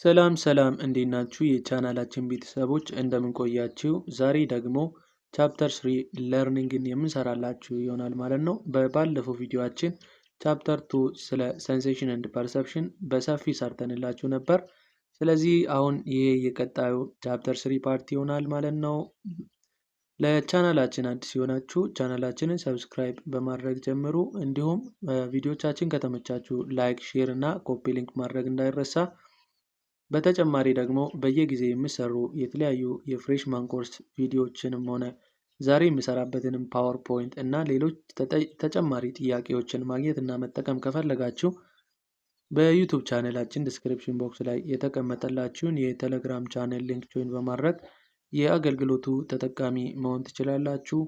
ሰላም ሰላም እንዴት ናችሁ የቻናላችን ቤተሰቦች እንደምን ቆያችሁ? ዛሬ ደግሞ ቻፕተር 3 ለርኒንግን የምንሰራላችሁ ይሆናል ማለት ነው። በባለፈው ቪዲዮአችን ቻፕተር 2 ስለ ሴንሴሽን ኤንድ ፐርሰፕሽን በሰፊ ሰርተንላችሁ ነበር። ስለዚህ አሁን ይሄ የቀጣዩ ቻፕተር 3 ፓርት ይሆናል ማለት ነው። ለቻናላችን አዲስ የሆናችሁ ቻናላችንን ሰብስክራይብ በማድረግ ጀምሩ። እንዲሁም ቪዲዮቻችን ከተመቻችሁ ላይክ፣ ሼር እና ኮፒ ሊንክ ማድረግ እንዳይረሳ። በተጨማሪ ደግሞ በየጊዜ የሚሰሩ የተለያዩ የፍሬሽማን ኮርስ ቪዲዮዎችንም ሆነ ዛሬ የሚሰራበትንም ፓወርፖይንት እና ሌሎች ተጨማሪ ጥያቄዎችን ማግኘት እና መጠቀም ከፈለጋችሁ በዩቱብ ቻናላችን ዲስክሪፕሽን ቦክስ ላይ የተቀመጠላችሁን የቴሌግራም ቻናል ሊንክ ጆይን በማድረግ የአገልግሎቱ ተጠቃሚ መሆን ትችላላችሁ።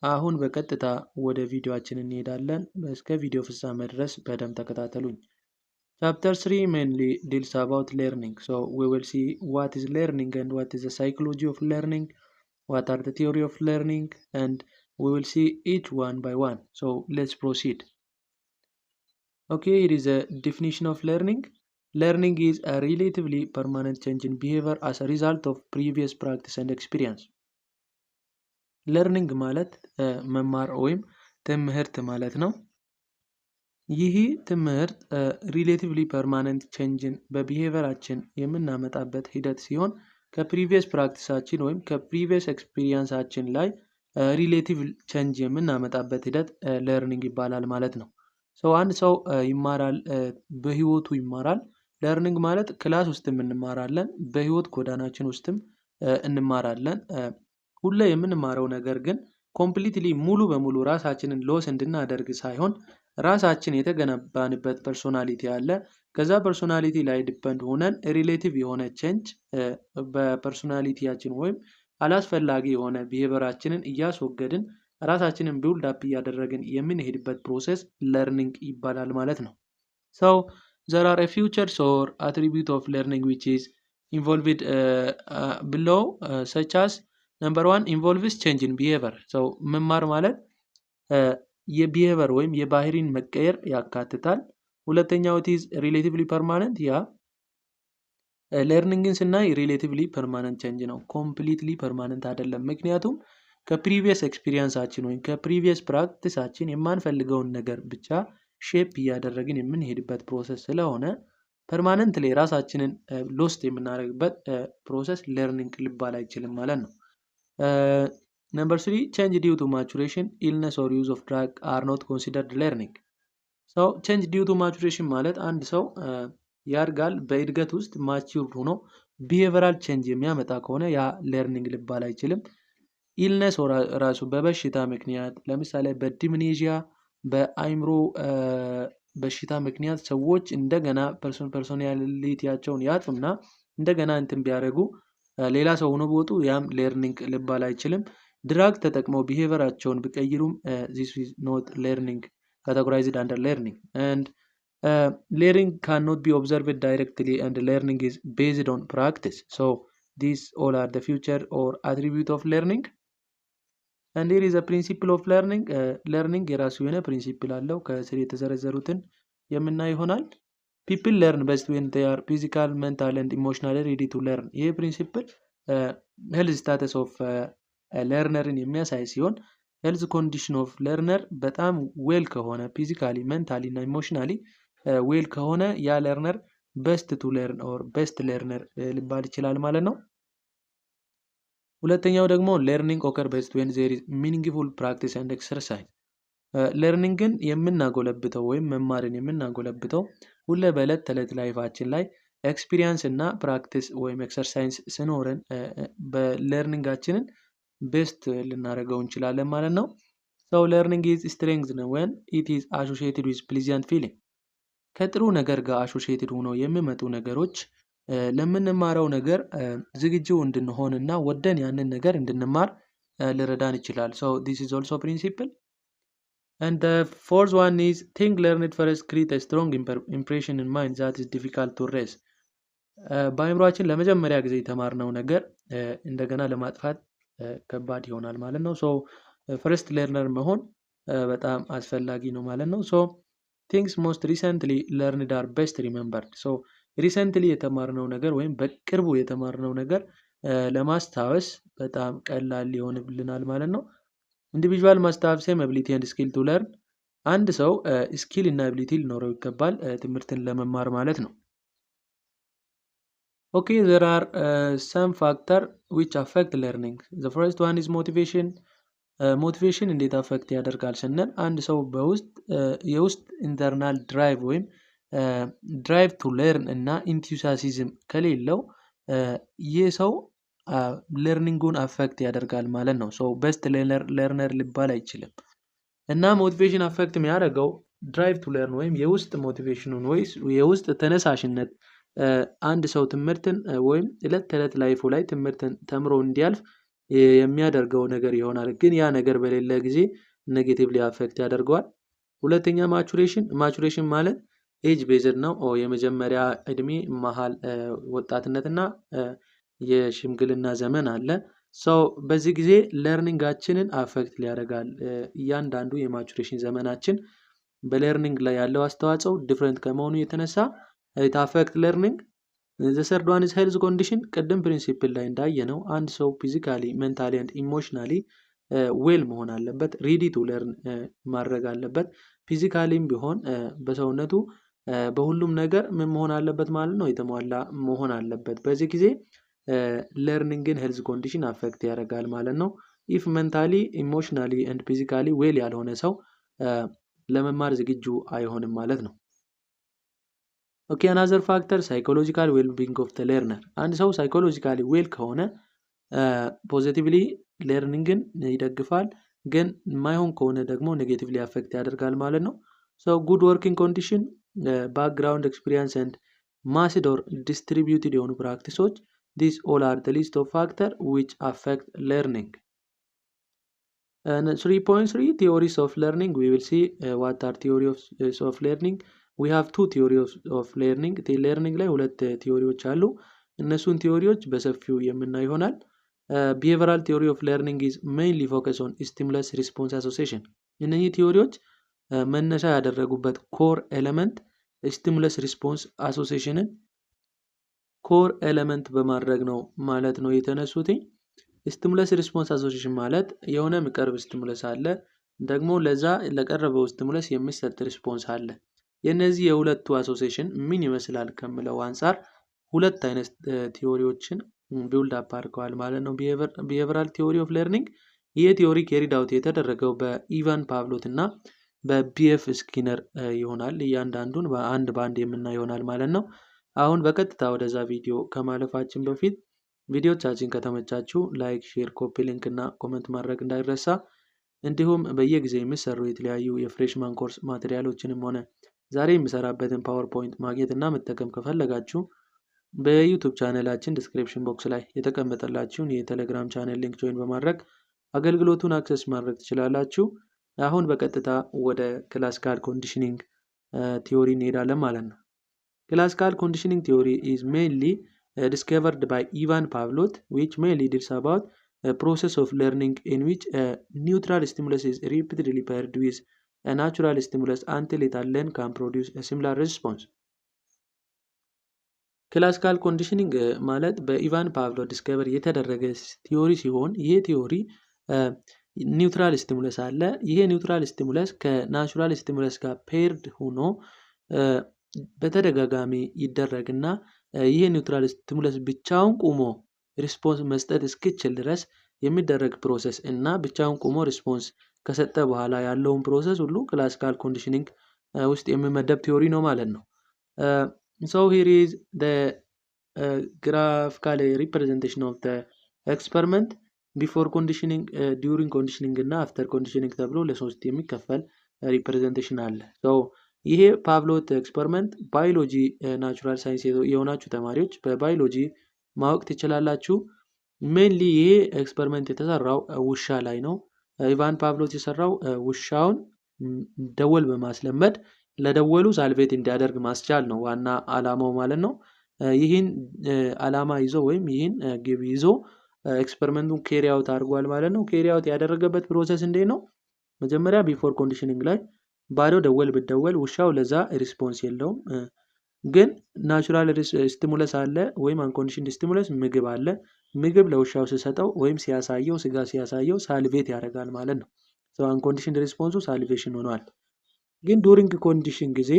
አሁን በቀጥታ ወደ ቪዲዮአችን እንሄዳለን። እስከ ቪዲዮ ፍጻሜ ድረስ በደንብ ተከታተሉኝ። Chapter 3 mainly deals about learning. So we will see what is learning and what is the psychology of learning, what are the theory of learning, and we will see each one by one. So let's proceed. Okay, here is a definition of learning. Learning is a relatively permanent change in behavior as a result of previous practice and experience. Learning ማለት መማር ወይም ትምህርት ማለት ነው። ይህ ትምህርት ሪሌቲቭሊ ፐርማነንት ቼንጅን በቢሄቪየራችን የምናመጣበት ሂደት ሲሆን ከፕሪቪየስ ፕራክቲሳችን ወይም ከፕሪቪየስ ኤክስፒሪየንሳችን ላይ ሪሌቲቭ ቼንጅ የምናመጣበት ሂደት ለርኒንግ ይባላል ማለት ነው። አንድ ሰው ይማራል፣ በህይወቱ ይማራል። ለርኒንግ ማለት ክላስ ውስጥም እንማራለን፣ በህይወት ጎዳናችን ውስጥም እንማራለን። ሁሌ የምንማረው ነገር ግን ኮምፕሊትሊ ሙሉ በሙሉ ራሳችንን ሎስ እንድናደርግ ሳይሆን ራሳችን የተገነባንበት ፐርሶናሊቲ አለ። ከዛ ፐርሶናሊቲ ላይ ዲፔንድ ሆነን ሪሌቲቭ የሆነ ቼንጅ በፐርሶናሊቲያችን ወይም አላስፈላጊ የሆነ ቢሄቪየራችንን እያስወገድን ራሳችንን ቢውልድ አፕ እያደረግን የምንሄድበት ፕሮሰስ ለርኒንግ ይባላል ማለት ነው። there are a features or attribute of learning which is involved below such as number 1 involves change in behavior. መማር ማለት የቢሄቪየር ወይም የባህሪን መቀየር ያካትታል። ሁለተኛው is relatively permanent። ያ ለርኒንግን ስናይ ሪሌቲቭሊ ፐርማነንት ቼንጅ ነው፣ ኮምፕሊትሊ ፐርማነንት አይደለም። ምክንያቱም ከፕሪቪየስ ኤክስፒሪየንሳችን ወይም ከፕሪቪየስ ፕራክቲሳችን የማንፈልገውን ነገር ብቻ ሼፕ እያደረግን የምንሄድበት ፕሮሰስ ስለሆነ ፐርማነንትሊ ራሳችንን ሎስት የምናደርግበት ፕሮሰስ ለርኒንግ ሊባል አይችልም ማለት ነው። Number 3 change due to maturation, illness or use of drug are not considered learning. change due to maturation ማለት አንድ ሰው ያድጋል፣ በእድገት ውስጥ ማቹር ሆኖ ቢሄቪየራል ቼንጅ የሚያመጣ ከሆነ ያ ለርኒንግ ሊባል አይችልም። ኢልነስ ራሱ በበሽታ ምክንያት ለምሳሌ በዲምኔዥያ በአይምሮ በሽታ ምክንያት ሰዎች እንደገና ፐርሶናሊቲያቸውን ያጡና እንደገና እንትን ቢያደርጉ ሌላ ሰው ሆኖ ቢወጡ ያም ለርኒንግ ሊባል አይችልም። ድራግ ተጠቅመው ቢሄቪየራቸውን ቢቀይሩም this is not learning, categorized under learning. And learning cannot be observed directly and learning is based on practice. So these all are the feature or attribute of learning. And here is a principle of learning. learning የራሱ የሆነ ፕሪንሲፕል አለው። ከስር የተዘረዘሩትን የምናይ ይሆናል። people learn best when they are physical, mental and emotionally ready to learn. ይሄ ፕሪንሲፕል health status of learnerን የሚያሳይ ሲሆን health condition of learner በጣም ዌል ከሆነ ፊዚካሊ፣ ሜንታሊ እና ኢሞሽናሊ ዌል ከሆነ ያ ለርነር best to learn or best learner ሊባል ይችላል ማለት ነው። ሁለተኛው ደግሞ learning occur best when there is meaningful practice and exercise. ለርኒንግን የምናጎለብተው ወይም መማርን የምናጎለብተው ሁሌ በዕለት ተዕለት ላይፋችን ላይ ኤክስፒሪየንስ እና ፕራክቲስ ወይም ኤክሰርሳይዝ ሲኖረን በለርኒንጋችንን ቤስት ልናደርገው እንችላለን ማለት ነው። learning is strengthened when it is associated with pleasant feeling. ከጥሩ ነገር ጋር አሶሺየትድ ሆነው የሚመጡ ነገሮች ለምንማረው ነገር ዝግጁ እንድንሆንና ወደን ያንን ነገር እንድንማር ሊረዳን ይችላል። this is also principle. And the fourth one is think learned first create a strong impression in mind that is difficult to erase. በአእምሮአችን ለመጀመሪያ ጊዜ የተማርነው ነገር እንደገና ለማጥፋት ከባድ ይሆናል ማለት ነው። ፈርስት ለርነር መሆን በጣም አስፈላጊ ነው ማለት ነው። things most recently learned are best remembered. ሪሰንትሊ የተማርነው ነገር ወይም በቅርቡ የተማርነው ነገር ለማስታወስ በጣም ቀላል ሊሆንልናል ማለት ነው። ኢንዲቪዥዋል ማስት ሃቭ ሴም አቢሊቲ ኤንድ ስኪል ቱ ለርን። አንድ ሰው ስኪል እና አቢሊቲ ሊኖረው ይገባል ትምህርትን ለመማር ማለት ነው። ኦኬ there are some factor which affect learning. The first one is motivation. ሞቲቬሽን እንዴት አፌክት ያደርጋል ስንል አንድ ሰው የውስጥ ኢንተርናል ድራይቭ ወይም ድራይቭ ቱ ለርን እና ኢንቱሲያሲዝም ከሌለው ይህ ሰው ለርኒንጉን አፌክት ያደርጋል ማለት ነው። ሰው ቤስት ለርነር ሊባል አይችልም። እና ሞቲቬሽን አፌክት የሚያደርገው ድራይቭ ቱ ለርን ወይም የውስጥ ሞቲቬሽኑን ወይስ የውስጥ ተነሳሽነት አንድ ሰው ትምህርትን ወይም ዕለት ተዕለት ላይፉ ላይ ትምህርትን ተምሮ እንዲያልፍ የሚያደርገው ነገር ይሆናል። ግን ያ ነገር በሌለ ጊዜ ኔጌቲቭሊ አፌክት ያደርገዋል። ሁለተኛ ማቹሬሽን ማለት ኤጅ ቤዝድ ነው። የመጀመሪያ እድሜ፣ መሃል ወጣትነትና የሽምግልና ዘመን አለ። ሰው በዚህ ጊዜ ለርኒንጋችንን አፌክት ሊያደርጋል። እያንዳንዱ የማቹሬሽን ዘመናችን በለርኒንግ ላይ ያለው አስተዋጽኦ ዲፍረንት ከመሆኑ የተነሳ ኢት አፌክት ለርኒንግ። ዘ ሰርድ ዋን ኢዝ ሄልዝ ኮንዲሽን። ቅድም ፕሪንሲፕል ላይ እንዳየነው አንድ ሰው ፊዚካሊ ሜንታሊ ኤንድ ኢሞሽናሊ ዌል መሆን አለበት። ሬዲ ቱ ለርን ማድረግ አለበት። ፊዚካሊም ቢሆን በሰውነቱ በሁሉም ነገር ምን መሆን አለበት ማለት ነው? የተሟላ መሆን አለበት። በዚህ ጊዜ ለርኒንግን ሄልዝ ኮንዲሽን አፌክት ያደርጋል ማለት ነው። ኢፍ ሜንታሊ ኢሞሽናሊ ኤንድ ፊዚካሊ ዌል ያልሆነ ሰው ለመማር ዝግጁ አይሆንም ማለት ነው። ኦኬ አናዘር ፋክተር ሳይኮሎጂካል ዌል ቢንግ ኦፍ ዘ ለርነር። አንድ ሰው ሳይኮሎጂካሊ ዌል ከሆነ ፖዚቲቭሊ ለርኒንግን ይደግፋል። ግን የማይሆን ከሆነ ደግሞ ኔጌቲቭሊ አፌክት ያደርጋል ማለት ነው። ሶ ጉድ ወርኪንግ ኮንዲሽን፣ ባክግራውንድ ኤክስፒሪየንስ ኤንድ ማስድ ኦር ዲስትሪቢዩትድ የሆኑ ፕራክቲሶች ዲስ ኦል አር ዘ ሊስት ኦፍ ፋክተር ዊች አፌክት ለርኒንግ። 3.3 theories of learning. We will see what are theories of learning. We have two theories of learning. learning ላይ ሁለት ቲዮሪዎች አሉ። እነሱን ቲዮሪዎች በሰፊው የምናይ ይሆናል። behavioral theory of learning is mainly focused on stimulus response association. እነዚህ ቲዮሪዎች መነሻ ያደረጉበት ኮር ኤሌመንት ስቲሙለስ ሪስፖንስ አሶሲዬሽንን ኮር ኤሌመንት በማድረግ ነው ማለት ነው የተነሱት። ስቲሙለስ ሪስፖንስ አሶሲዬሽን ማለት የሆነ የሚቀርብ ስቲሙለስ አለ፣ ደግሞ ለዛ ለቀረበው ስቲሙለስ የሚሰጥ ሪስፖንስ አለ። የነዚህ የሁለቱ አሶሲዬሽን ምን ይመስላል ከመለው አንፃር ሁለት አይነት ቲዮሪዎችን ቢልድ አፕ አድርገዋል ማለት ነው። ቢሄቪራል ቲዮሪ ኦፍ ለርኒንግ፣ ይህ ቲዮሪ ካሪድ አውት የተደረገው በኢቫን ፓቭሎት እና በቢኤፍ ስኪነር ይሆናል። እያንዳንዱን በአንድ የምናይ ይሆናል ማለት ነው። አሁን በቀጥታ ወደዛ ቪዲዮ ከማለፋችን በፊት ቪዲዮቻችን ከተመቻችሁ ላይክ፣ ሼር፣ ኮፒ ሊንክ እና ኮሜንት ማድረግ እንዳይረሳ። እንዲሁም በየጊዜው የሚሰሩ የተለያዩ የፍሬሽማን ኮርስ ማቴሪያሎችንም ሆነ ዛሬ የሚሰራበትን ፓወርፖይንት ማግኘት እና መጠቀም ከፈለጋችሁ በዩቲዩብ ቻናላችን ዲስክሪፕሽን ቦክስ ላይ የተቀመጠላችሁን የቴሌግራም ቻናል ሊንክ ጆይን በማድረግ አገልግሎቱን አክሰስ ማድረግ ትችላላችሁ። አሁን በቀጥታ ወደ ክላሲካል ኮንዲሽኒንግ ቲዮሪ እንሄዳለን ማለት ነው። ክላሲካል ኮንዲሽኒንግ ቲዮሪ is mainly discovered by Ivan Pavlov, which mainly deals about a process of learning in which a neutral stimulus is repeatedly paired with a natural stimulus until it alone can produce a similar response. ክላሲካል ኮንዲሽኒንግ ማለት በኢቫን ፓቭሎቭ ዲስከቨር የተደረገ ቲዮሪ ሲሆን ይሄ ቲዮሪ ኒውትራል ስቲሙለስ አለ። ይሄ ኒውትራል ስቲሙለስ ከናቹራል ስቲሙለስ ጋር ፔርድ ሆኖ በተደጋጋሚ ይደረግና ይሄ ኒውትራል ስቲሙለስ ብቻውን ቆሞ ሪስፖንስ መስጠት እስኪችል ድረስ የሚደረግ ፕሮሰስ እና ብቻውን ቆሞ ሪስፖንስ ከሰጠ በኋላ ያለውን ፕሮሰስ ሁሉ ክላሲካል ኮንዲሽኒንግ ውስጥ የሚመደብ ቲዮሪ ነው ማለት ነው። So here is the graphical representation of the experiment before conditioning, during conditioning እና after conditioning ተብሎ ለሶስት የሚከፈል ሪፕሬዘንቴሽን አለ። so ይሄ ፓቭሎቭ ኤክስፐሪመንት ባዮሎጂ ናቹራል ሳይንስ የሆናችሁ ተማሪዎች በባዮሎጂ ማወቅ ትችላላችሁ። ሜንሊ ይሄ ኤክስፐሪመንት የተሰራው ውሻ ላይ ነው። ኢቫን ፓቭሎቭ የሰራው ውሻውን ደወል በማስለመድ ለደወሉ ሳልቬት እንዲያደርግ ማስቻል ነው ዋና አላማው ማለት ነው። ይህን አላማ ይዞ ወይም ይህን ግብ ይዞ ኤክስፐሪመንቱን ካሪ አውት አድርጓል ማለት ነው። ካሪ አውት ያደረገበት ፕሮሰስ እንዴት ነው? መጀመሪያ ቢፎር ኮንዲሽኒንግ ላይ ባዶ ደወል ብደወል ውሻው ለዛ ሪስፖንስ የለውም። ግን ናቹራል ስቲሙለስ አለ ወይም አንኮንዲሽንድ ስቲሙለስ ምግብ አለ። ምግብ ለውሻው ሲሰጠው ወይም ሲያሳየው ስጋ ሲያሳየው ሳልቬት ያደርጋል ማለት ነው። ሶ አንኮንዲሽንድ ሪስፖንሱ ሳልቬሽን ሆኗል። ግን ዱሪንግ ኮንዲሽን ጊዜ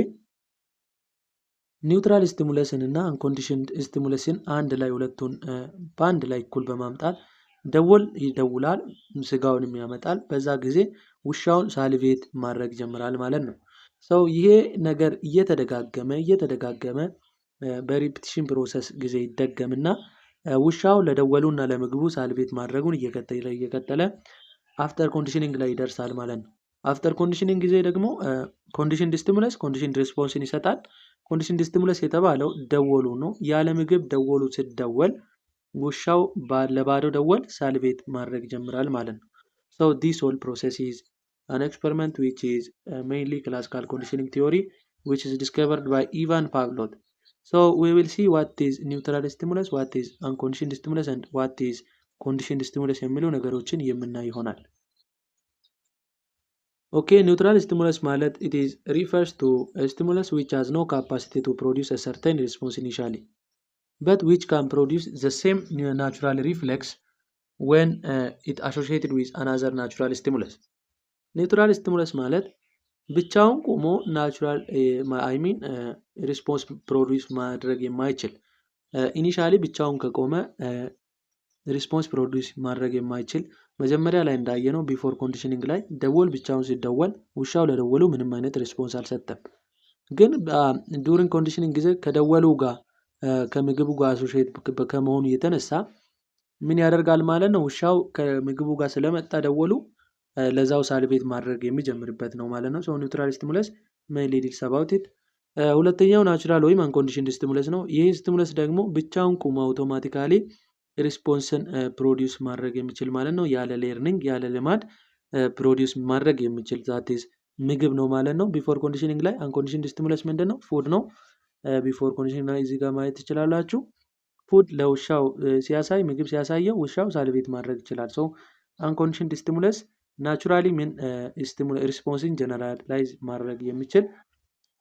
ኒውትራል ስቲሙለስን እና አንኮንዲሽንድ ስቲሙለስን አንድ ላይ ሁለቱን በአንድ ላይ እኩል በማምጣት ደወል ይደውላል፣ ስጋውንም ያመጣል። በዛ ጊዜ ውሻውን ሳልቬት ማድረግ ይጀምራል ማለት ነው። ሰው ይሄ ነገር እየተደጋገመ በሪፒቲሽን ፕሮሰስ ጊዜ ይደገምና ውሻው ለደወሉና ለምግቡ ሳልቬት ማድረጉን እየቀጠለ አፍተር ኮንዲሽኒንግ ላይ ይደርሳል ማለት ነው። አፍተር ኮንዲሽኒንግ ጊዜ ደግሞ ኮንዲሽንድ ስቲሙለስ ኮንዲሽንድ ሪስፖንስን ይሰጣል። ኮንዲሽንድ ስቲሙለስ የተባለው ደወሉ ነው። ያለ ምግብ ደወሉ ሲደወል ውሻው ለባዶ ደወል ሳልቬት ማድረግ ይጀምራል ማለት ነው። So this whole process is an experiment which is mainly classical conditioning theory, which is discovered by Ivan Pavlov. So we will see what is neutral stimulus, what is unconditioned stimulus and what is conditioned stimulus የሚሉ ነገሮችን የምናይ ይሆናል። Okay, neutral stimulus ማለት it is refers to a stimulus which has no capacity to produce a certain response initially, but which can produce the same natural reflex when it associated with another natural stimulus. ኒውትራል ስቲሙለስ ማለት ብቻውን ቆሞ ናቹራል ሪስፖንስ ፕሮዲውስ ማድረግ የማይችል ኢኒሻሊ ብቻውን ከቆመ ሪስፖንስ ፕሮዲውስ ማድረግ የማይችል መጀመሪያ ላይ እንዳየነው ቢፎር ኮንዲሽኒንግ ላይ ደወል ብቻውን ሲደወል ውሻው ለደወሉ ምንም አይነት ሪስፖንስ አልሰጠም። ግን ዱሪንግ ኮንዲሽኒንግ ጊዜ ከደወሉ ጋር ከምግቡ ጋር አሶሺየት ከመሆኑ የተነሳ ምን ያደርጋል ማለት ነው? ውሻው ከምግቡ ጋር ስለመጣ ደወሉ ለዛው ሳልቬት ማድረግ የሚጀምርበት ነው ማለት ነው። ሶ ኒውትራል ስቲሙለስ ሜይንሊ ዲልስ አባውት ኢት። ሁለተኛው ናቹራል ወይም አንኮንዲሽንድ ስቲሙለስ ነው። ይህ ስቲሙለስ ደግሞ ብቻውን ቆሞ አውቶማቲካሊ ሪስፖንስን ፕሮዲውስ ማድረግ የሚችል ማለት ነው። ያለ ሌርኒንግ ያለ ልማድ ፕሮዲውስ ማድረግ የሚችል ዛት ኢዝ ምግብ ነው ማለት ነው። ቢፎር ኮንዲሽኒንግ ላይ አንኮንዲሽንድ ስቲሙለስ ምንድነው? ፉድ ነው። ቢፎር ኮንዲሽኒንግ ላይ እዚህ ጋር ማየት ትችላላችሁ። ፉድ ለውሻው ሲያሳይ ምግብ ሲያሳየው ውሻው ሳልቬት ማድረግ ይችላል። ሶ አንኮንዲሽንድ ስቲሙለስ ናቹራሊ ምን ሪስፖንስን ጀነራላይዝ ማድረግ የሚችል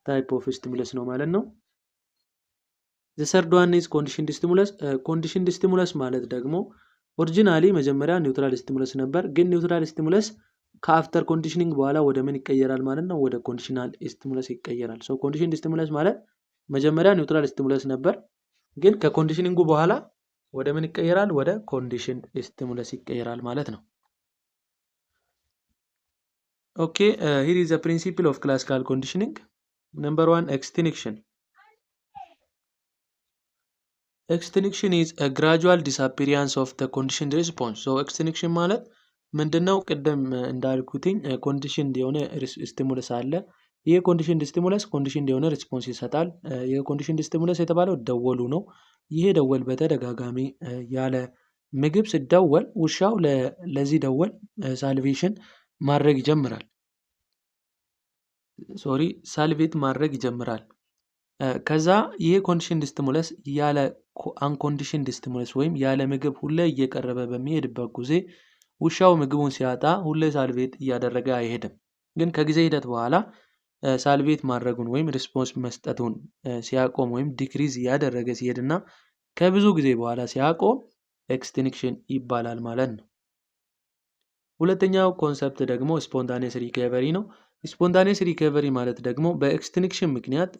ታይፕ ኦፍ ስቲሙለስ ነው ማለት ነው። the third one is conditioned stimulus. conditioned stimulus ማለት ደግሞ ኦሪጂናሊ መጀመሪያ ኒውትራል ስቲሙለስ ነበር። ግን ኒውትራል ስቲሙለስ ከአፍተር ኮንዲሽኒንግ በኋላ ወደ ምን ይቀየራል ማለት ነው? ወደ ኮንዲሽናል ስቲሙለስ ይቀየራል። ሶ ኮንዲሽንድ ስቲሙለስ ማለት መጀመሪያ ኒውትራል ስቲሙለስ ነበር፣ ግን ከኮንዲሽኒንጉ በኋላ ወደ ምን ይቀየራል? ወደ ኮንዲሽንድ ስቲሙለስ ይቀየራል ማለት ነው። Okay, here is the principle of classical conditioning. Number 1, extinction. Extinction is a gradual disappearance of the conditioned response. So extinction ማለት ምንድነው? ቅድም እንዳልኩትኝ ኮንዲሽንድ የሆነ ስቲሙለስ አለ። ይሄ ኮንዲሽንድ ስቲሙለስ ኮንዲሽንድ የሆነ ሪስፖንስ ይሰጣል። የኮንዲሽንድ ስቲሙለስ የተባለው ደወሉ ነው። ይሄ ደወል በተደጋጋሚ ያለ ምግብ ሲደወል ውሻው ለዚህ ደወል ሳልቬሽን ማድረግ ይጀምራል። ሳልቬት ማድረግ ይጀምራል። ከዛ ይሄ ኮንዲሽንድ ስቲሙለስ ያለ አንኮንዲሽንድ ስቲሙለስ ወይም ያለ ምግብ ሁሌ እየቀረበ በሚሄድበት ጊዜ ውሻው ምግቡን ሲያጣ ሁሌ ሳልቬት እያደረገ አይሄድም። ግን ከጊዜ ሂደት በኋላ ሳልቬት ማድረጉን ወይም ሪስፖንስ መስጠቱን ሲያቆም ወይም ዲክሪዝ እያደረገ ሲሄድና ከብዙ ጊዜ በኋላ ሲያቆም ኤክስቲንክሽን ይባላል ማለት ነው። ሁለተኛው ኮንሰፕት ደግሞ ስፖንታኒየስ ሪከቨሪ ነው። ስፖንታኒየስ ሪከቨሪ ማለት ደግሞ በኤክስቲንክሽን ምክንያት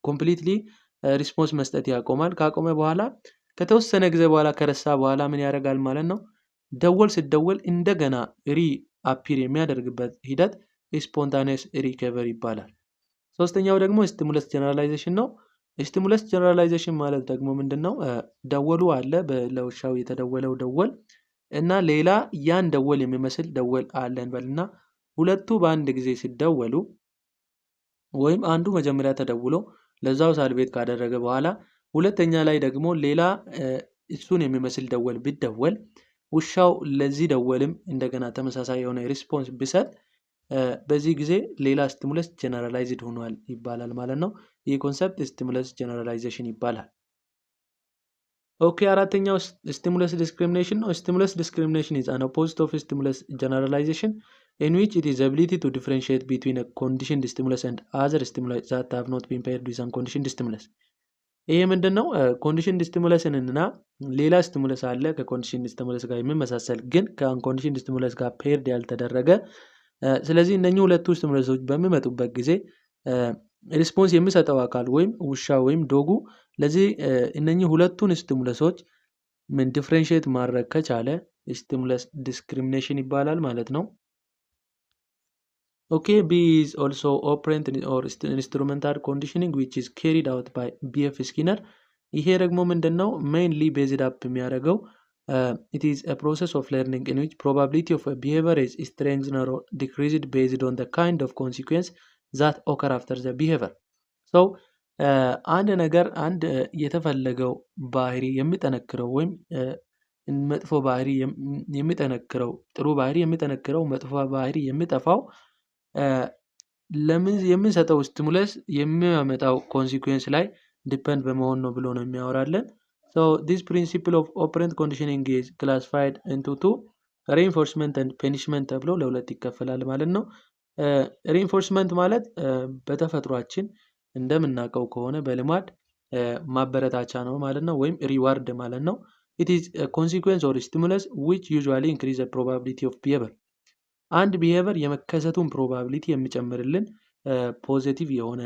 ኮምፕሊትሊ ሪስፖንስ መስጠት ያቆማል። ካቆመ በኋላ ከተወሰነ ጊዜ በኋላ ከረሳ በኋላ ምን ያደርጋል ማለት ነው? ደወል ሲደወል እንደገና ሪ አፒር የሚያደርግበት ሂደት ስፖንታኒየስ ሪከቨሪ ይባላል። ሶስተኛው ደግሞ ስቲሙለስ ጀነራላይዜሽን ነው። ስቲሙለስ ጀነራላይዜሽን ማለት ደግሞ ምንድነው? ደወሉ አለ ለውሻው የተደወለው ደወል እና ሌላ ያን ደወል የሚመስል ደወል አለ እንበልና ሁለቱ በአንድ ጊዜ ሲደወሉ ወይም አንዱ መጀመሪያ ተደውሎ ለዛው ሳልቬት ካደረገ በኋላ ሁለተኛ ላይ ደግሞ ሌላ እሱን የሚመስል ደወል ቢደወል ውሻው ለዚህ ደወልም እንደገና ተመሳሳይ የሆነ ሪስፖንስ ቢሰጥ በዚህ ጊዜ ሌላ ስቲሙለስ ጀነራላይዝድ ሆኗል ይባላል ማለት ነው። ይህ ኮንሰፕት ስቲሙለስ ጀነራላይዜሽን ይባላል። ኦኬ፣ አራተኛው ስቲሙለስ ዲስክሪሚኔሽን ነው። ስቲሙለስ ዲስክሪሚኔሽን is an opposite of stimulus generalization. in which it is ability to differentiate between a conditioned stimulus and other stimuli that have not been paired with unconditioned stimulus። ይሄ ምንድን ነው? ኮንዲሽንድ ስቲሙለስን እና ሌላ ስቲሙለስ አለ ከኮንዲሽንድ ስቲሙለስ ጋር የሚመሳሰል ግን ከአንኮንዲሽንድ ስቲሙለስ ጋር ፔርድ ያልተደረገ። ስለዚህ እነኚህ ሁለቱ ስቲሙለሶች በሚመጡበት ጊዜ ሪስፖንስ የሚሰጠው አካል ወይም ውሻ ወይም ዶጉ ለዚህ እነኚህ ሁለቱን ስቲሙለሶች ምን ዲፍረንሺየት ማድረግ ከቻለ ስቲሙለስ ዲስክሪሚኔሽን ይባላል ማለት ነው። Okay, B is also operant or instrumental conditioning which is carried out by B.F. Skinner። ይሄ ደግሞ ምንድነው? mainly based up የሚያደርገው it is a process of learning in which probability of a behavior is strengthened or decreased based on the kind of consequence that occur after the behavior። so አንድ ነገር አንድ የተፈለገው ባህሪ የሚጠነክረው ወይም መጥፎ ባህሪ የሚጠነክረው ጥሩ ባህሪ የሚጠነክረው መጥፎ ባህሪ የሚጠፋው ለምን የምንሰጠው ስቲሙለስ የሚያመጣው ኮንሲኩዌንስ ላይ ዲፔንድ በመሆን ነው ብሎ ነው የሚያወራለን። so this principle of operant conditioning is classified into two reinforcement and punishment ተብሎ ለሁለት ይከፈላል ማለት ነው። reinforcement ማለት በተፈጥሯችን እንደምናውቀው ከሆነ በልማድ ማበረታቻ ነው ማለት ነው ወይም ሪዋርድ ማለት ነው። it is a consequence or stimulus which usually increase the probability of behavior። አንድ ቢሄቨር የመከሰቱን ፕሮባቢሊቲ የሚጨምርልን ፖዚቲቭ የሆነ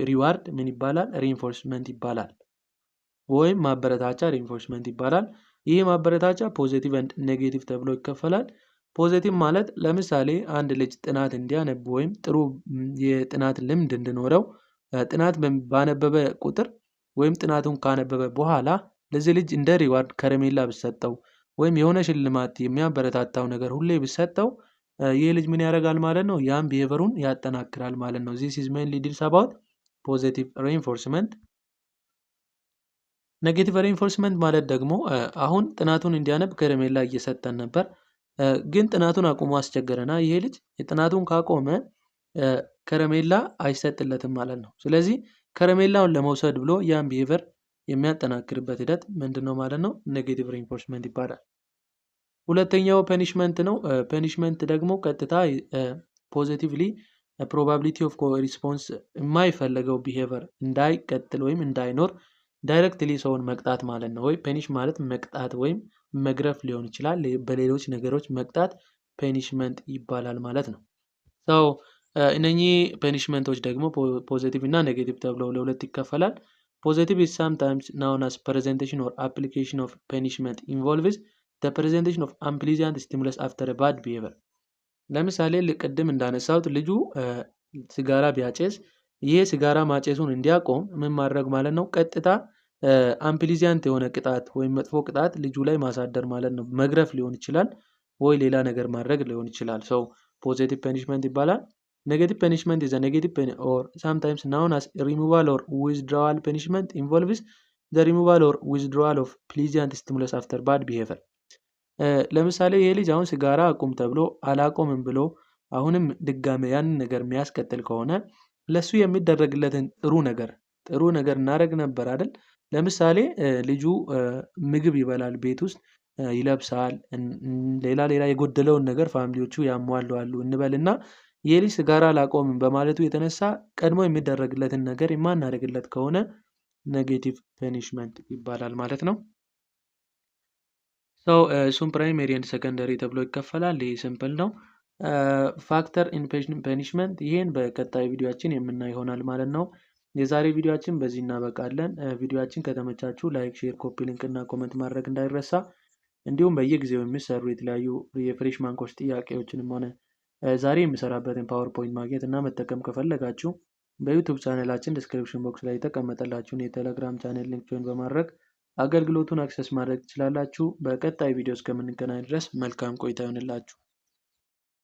ሪዋርድ ምን ይባላል? ሪኢንፎርስመንት ይባላል ወይም ማበረታቻ ሪኢንፎርስመንት ይባላል። ይሄ ማበረታቻ ፖዚቲቭ ኤንድ ኔጌቲቭ ተብሎ ይከፈላል። ፖዚቲቭ ማለት ለምሳሌ አንድ ልጅ ጥናት እንዲያነብ ወይም ጥሩ የጥናት ልምድ እንዲኖረው ጥናት ባነበበ ቁጥር ወይም ጥናቱን ካነበበ በኋላ ለዚህ ልጅ እንደ ሪዋርድ ከረሜላ ቢሰጠው ወይም የሆነ ሽልማት የሚያበረታታው ነገር ሁሌ ቢሰጠው ይህ ልጅ ምን ያደርጋል ማለት ነው? ያን ቢሄቨሩን ያጠናክራል ማለት ነው። this is mainly deals about positive reinforcement። ኔጌቲቭ reinforcement ማለት ደግሞ አሁን ጥናቱን እንዲያነብ ከረሜላ እየሰጠን ነበር፣ ግን ጥናቱን አቁሞ አስቸገረና ይሄ ልጅ ጥናቱን ካቆመ ከረሜላ አይሰጥለትም ማለት ነው። ስለዚህ ከረሜላውን ለመውሰድ ብሎ ያን ቢሄቨር የሚያጠናክርበት ሂደት ምንድነው ማለት ነው? ኔጌቲቭ reinforcement ይባላል። ሁለተኛው ፐኒሽመንት ነው። ፐኒሽመንት ደግሞ ቀጥታ ፖዚቲቭሊ ፕሮባቢሊቲ ኦፍ ሪስፖንስ የማይፈልገው ቢሄቨር እንዳይቀጥል ወይም እንዳይኖር ዳይሬክትሊ ሰውን መቅጣት ማለት ነው። ወይ ፐኒሽ ማለት መቅጣት ወይም መግረፍ ሊሆን ይችላል። በሌሎች ነገሮች መቅጣት ፐኒሽመንት ይባላል ማለት ነው። ሰው እነኚህ ፐኒሽመንቶች ደግሞ ፖዚቲቭ እና ኔጌቲቭ ተብለው ለሁለት ይከፈላል። ፖዚቲቭ is sometimes known as presentation or application of punishment involves the presentation of unpleasant stimulus after a bad behavior። ለምሳሌ ልቅድም እንዳነሳሁት ልጁ ሲጋራ ቢያጨስ ይሄ ሲጋራ ማጨሱን እንዲያቆም ምን ማድረግ ማለት ነው? ቀጥታ አንፕሊዚያንት የሆነ ቅጣት ወይም መጥፎ ቅጣት ልጁ ላይ ማሳደር ማለት ነው። መግረፍ ሊሆን ይችላል ወይ ሌላ ነገር ማድረግ ሊሆን ይችላል። so positive punishment ይባላል። negative punishment is a negative or sometimes known as removal or withdrawal punishment involves the removal or withdrawal of pleasant stimulus after bad behavior። ለምሳሌ ይሄ ልጅ አሁን ሲጋራ አቁም ተብሎ አላቆምም ብሎ አሁንም ድጋሜ ያን ነገር የሚያስቀጥል ከሆነ ለሱ የሚደረግለትን ጥሩ ነገር እናደርግ ነበር አይደል? ለምሳሌ ልጁ ምግብ ይበላል፣ ቤት ውስጥ ይለብሳል፣ ሌላ የጎደለውን ነገር ፋሚሊዎቹ ያሟላሉ እንበልና ይሄ ልጅ ሲጋራ አላቆምም በማለቱ የተነሳ ቀድሞ የሚደረግለትን ነገር የማናደርግለት ከሆነ ኔጌቲቭ ፐኒሽመንት ይባላል ማለት ነው። ሰው እሱም ፕራይሜሪ ኤንድ ሰከንደሪ ተብሎ ይከፈላል። ይህ ሲምፕል ነው። ፋክተር ኢን ፐኒሽመንት ይሄን በቀጣይ ቪዲዮአችን የምናይ ይሆናል ማለት ነው። የዛሬ ቪዲዮአችን በዚህ እናበቃለን። ቪዲዮአችን ከተመቻችሁ ላይክ፣ ሼር፣ ኮፒ ሊንክ እና ኮሜንት ማድረግ እንዳይረሳ። እንዲሁም በየጊዜው የሚሰሩ የተለያዩ የፍሬሽማን ኮርስ ጥያቄዎችንም ሆነ ዛሬ የሚሰራበትን ፓወርፖይንት ማግኘት እና መጠቀም ከፈለጋችሁ በዩቲዩብ ቻናላችን ዲስክሪፕሽን ቦክስ ላይ የተቀመጠላችሁን የቴሌግራም ቻናል ሊንክ ጆይን በማድረግ አገልግሎቱን አክሰስ ማድረግ ትችላላችሁ። በቀጣይ ቪዲዮ እስከምንገናኝ ድረስ መልካም ቆይታ ይሁንላችሁ።